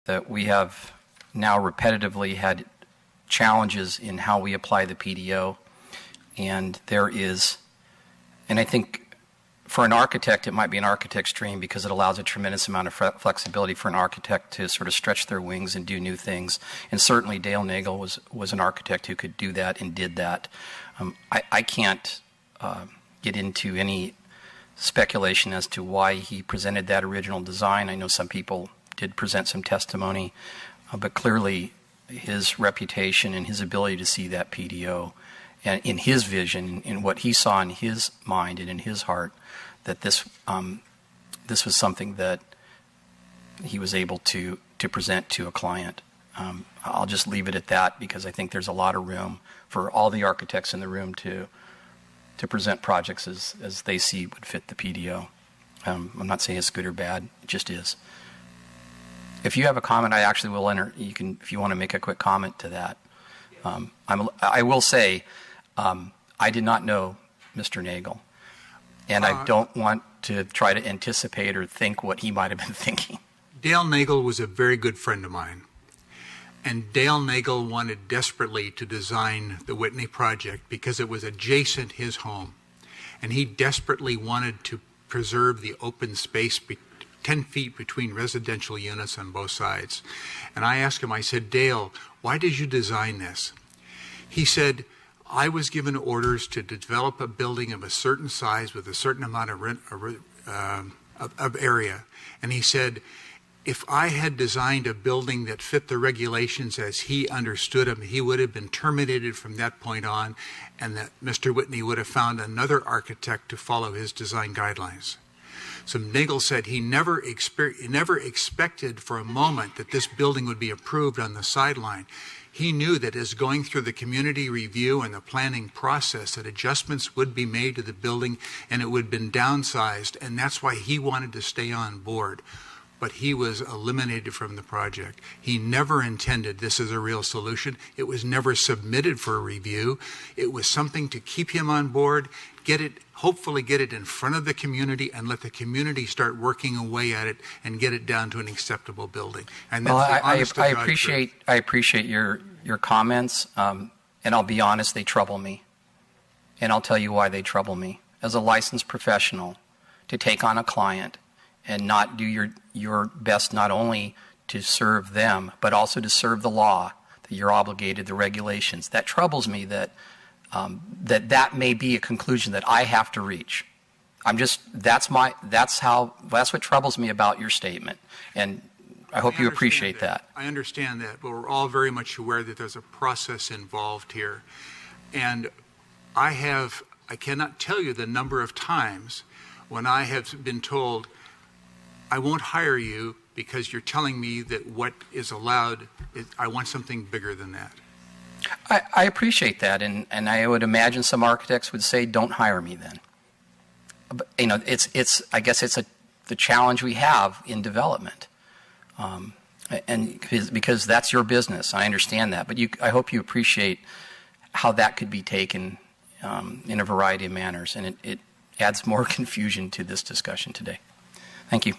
that we have now repetitively had challenges in how we apply the PDO, and I think for an architect it might be an architect's dream because it allows a tremendous amount of flexibility for an architect to sort of stretch their wings and do new things, and certainly Dale Naegle was an architect who could do that and did that. I can't get into any speculation as to why he presented that original design. I know some people did present some testimony, but clearly his reputation and his ability to see that PDO and in his vision, in what he saw in his mind and in his heart, that this was something that he was able to present to a client. I'll just leave it at that because I think there's a lot of room for all the architects in the room to present projects as they see would fit the PDO. I'm not saying it's good or bad, it just is. If you have a comment, I actually will enter. You can, if you want to make a quick comment to that. I will say, I did not know Mr. Naegle, and I don't want to try to anticipate or think what he might have been thinking. Dale Naegle was a very good friend of mine, and Dale Naegle wanted desperately to design the Whitney project because it was adjacent his home, and he desperately wanted to preserve the open space 10 feet between residential units on both sides. And I asked him, I said, Dale, why did you design this? He said, I was given orders to develop a building of a certain size with a certain amount of area. And he said, if I had designed a building that fit the regulations as he understood them, he would have been terminated from that point on, and that Mr. Whitney would have found another architect to follow his design guidelines. So Naegle said he never expected for a moment that this building would be approved on the sideline. He knew that as going through the community review and the planning process that adjustments would be made to the building and it would have been downsized, and that's why he wanted to stay on board. But he was eliminated from the project. He never intended this as a real solution. It was never submitted for a review. It was something to keep him on board, hopefully get it in front of the community and let the community start working away at it and get it down to an acceptable building. And that's I appreciate your comments, and I'll be honest, they trouble me. And I'll tell you why they trouble me. As a licensed professional, to take on a client and not do your best not only to serve them, but also to serve the law, that you're obligated, the regulations. That troubles me that that may be a conclusion that I have to reach. That's what troubles me about your statement. And I hope you appreciate that. I understand that, but we're all very much aware that there's a process involved here. And I cannot tell you the number of times when I have been told, I won't hire you because you're telling me that what is allowed, I want something bigger than that. I appreciate that, and I would imagine some architects would say, don't hire me then. But, I guess it's the challenge we have in development. And because that's your business, I understand that. But I hope you appreciate how that could be taken in a variety of manners, and it adds more confusion to this discussion today. Thank you.